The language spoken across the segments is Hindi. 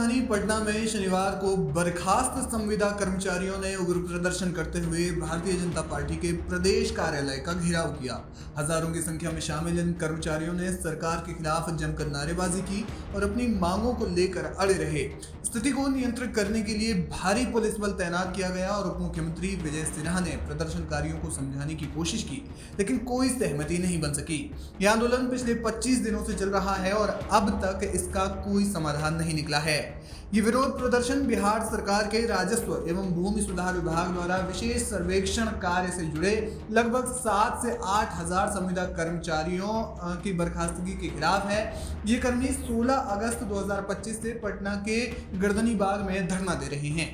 राजधानी पटना में शनिवार को बर्खास्त संविदा कर्मचारियों ने उग्र प्रदर्शन करते हुए भारतीय जनता पार्टी के प्रदेश कार्यालय का घेराव किया। हजारों की संख्या में शामिल इन कर्मचारियों ने सरकार के खिलाफ जमकर नारेबाजी की और अपनी मांगों को लेकर अड़े रहे। स्थिति को नियंत्रित करने के लिए भारी पुलिस बल तैनात किया गया और उप मुख्यमंत्री विजय सिन्हा ने प्रदर्शनकारियों को समझाने की कोशिश की, लेकिन कोई सहमति नहीं बन सकी। यह आंदोलन पिछले 25 दिनों से चल रहा है और अब तक इसका कोई समाधान नहीं निकला है। ये विरोध प्रदर्शन बिहार सरकार के राजस्व एवं भूमि सुधार विभाग द्वारा विशेष सर्वेक्षण कार्य से जुड़े लगभग 7 से 8 हजार संविदा कर्मचारियों की बर्खास्तगी के खिलाफ है। ये कर्मी 16 अगस्त 2025 से पटना के गर्दनी बाग में धरना दे रहे हैं।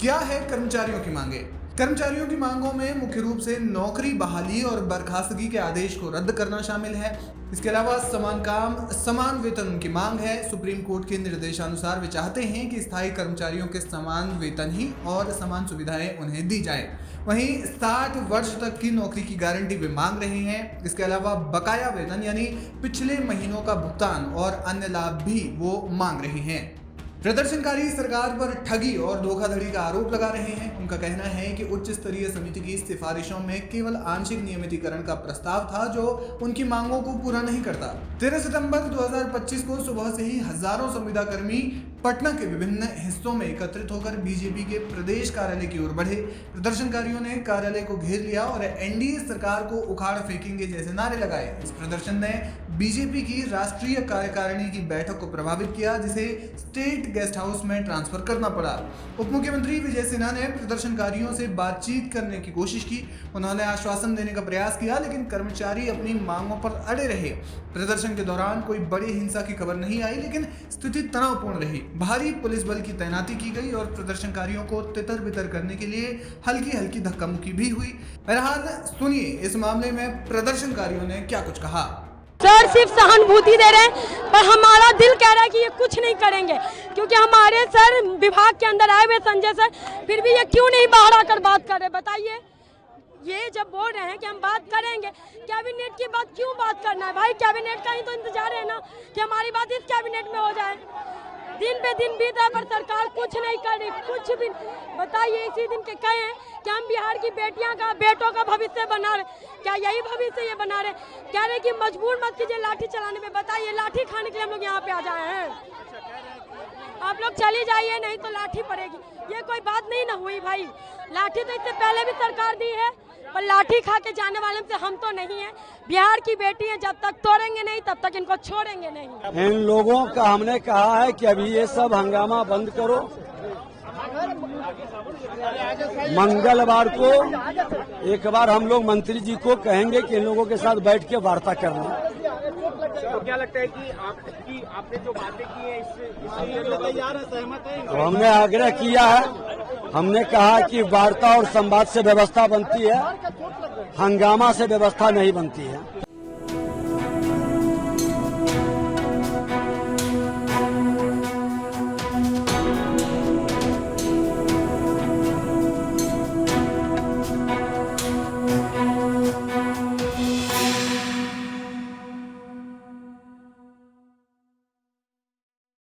क्या है कर्मचारियों की मांगे? कर्मचारियों की मांगों में मुख्य रूप से नौकरी बहाली और बर्खास्तगी के आदेश को रद्द करना शामिल है। इसके अलावा समान काम समान वेतन उनकी मांग है। सुप्रीम कोर्ट के निर्देशानुसार वे चाहते हैं कि स्थायी कर्मचारियों के समान वेतन ही और समान सुविधाएं उन्हें दी जाए। वहीं 60 वर्ष तक की नौकरी की गारंटी वे मांग रहे हैं। इसके अलावा बकाया वेतन यानी पिछले महीनों का भुगतान और अन्य लाभ भी वो मांग रहे हैं। प्रदर्शनकारी सरकार पर ठगी और धोखाधड़ी का आरोप लगा रहे हैं। उनका कहना है कि उच्च स्तरीय समिति की सिफारिशों में केवल आंशिक नियमितीकरण का प्रस्ताव था जो उनकी मांगों को पूरा नहीं करता। 13 सितंबर 2025 को सुबह से ही हजारों संविदा कर्मी पटना के विभिन्न हिस्सों में एकत्रित होकर बीजेपी के प्रदेश कार्यालय की ओर बढ़े। प्रदर्शनकारियों ने कार्यालय को घेर लिया और एनडीए सरकार को उखाड़ फेंकेंगे जैसे नारे लगाए। इस प्रदर्शन ने बीजेपी की राष्ट्रीय कार्यकारिणी की बैठक को प्रभावित किया, जिसे स्टेट गेस्ट हाउस में ट्रांसफर करना पड़ा। उप मुख्यमंत्री विजय सिन्हा ने प्रदर्शनकारियों से बातचीत करने की कोशिश की। उन्होंने आश्वासन देने का प्रयास किया, लेकिन कर्मचारी अपनी मांगों पर अड़े रहे। प्रदर्शन के दौरान कोई बड़ी हिंसा की खबर नहीं आई, लेकिन स्थिति तनावपूर्ण रही। भारी पुलिस बल की तैनाती की गई और प्रदर्शनकारियों को तितर बितर करने के लिए हल्की हल्की धक्का मुक्की भी हुई। बहरहाल सुनिए इस मामले में प्रदर्शनकारियों ने क्या कुछ कहा। सर सिर्फ सहानुभूति दे रहे हैं, पर हमारा दिल कह रहा है कि ये कुछ नहीं करेंगे, क्योंकि हमारे सर विभाग के अंदर आए हुए संजय सर, फिर भी ये क्यों नहीं बाहर आकर बात कर रहे? बताइए, ये जब बोल रहे हैं कि हम बात करेंगे, कैबिनेट की बात क्यों बात करना है भाई? कैबिनेट का ही तो इंतजार है ना कि हमारी बात इस कैबिनेट में हो जाए। दिन पे दिन बीत रहा है पर सरकार कुछ नहीं कर रही, कुछ भी। बताइए, इसी दिन के कहे हैं कि हम बिहार की बेटियां का बेटों का भविष्य बना रहे, क्या यही भविष्य ये बना रहे? कह रहे कि मजबूर मत कीजिए लाठी चलाने में। बताइए, लाठी खाने के लिए हम लोग यहाँ पे आ जाए हैं? आप लोग चली जाइए, नहीं तो लाठी पड़ेगी। ये कोई बात नहीं ना हुई भाई। लाठी तो इससे पहले भी सरकार दी है, पर लाठी खा के जाने वाले से हम तो नहीं है। बिहार की बेटी है, जब तक तोड़ेंगे नहीं तब तक इनको छोड़ेंगे नहीं। इन लोगों का हमने कहा है कि अभी ये सब हंगामा बंद करो। मंगलवार को एक बार हम लोग मंत्री जी को कहेंगे कि इन लोगों के साथ बैठ के वार्ता करना। तो क्या लगता है कि आपने जो बातें की है इससे तैयार है, सहमत है? तो हमने आग्रह किया है, हमने कहा कि वार्ता और संवाद से व्यवस्था बनती है, हंगामा से व्यवस्था नहीं बनती है।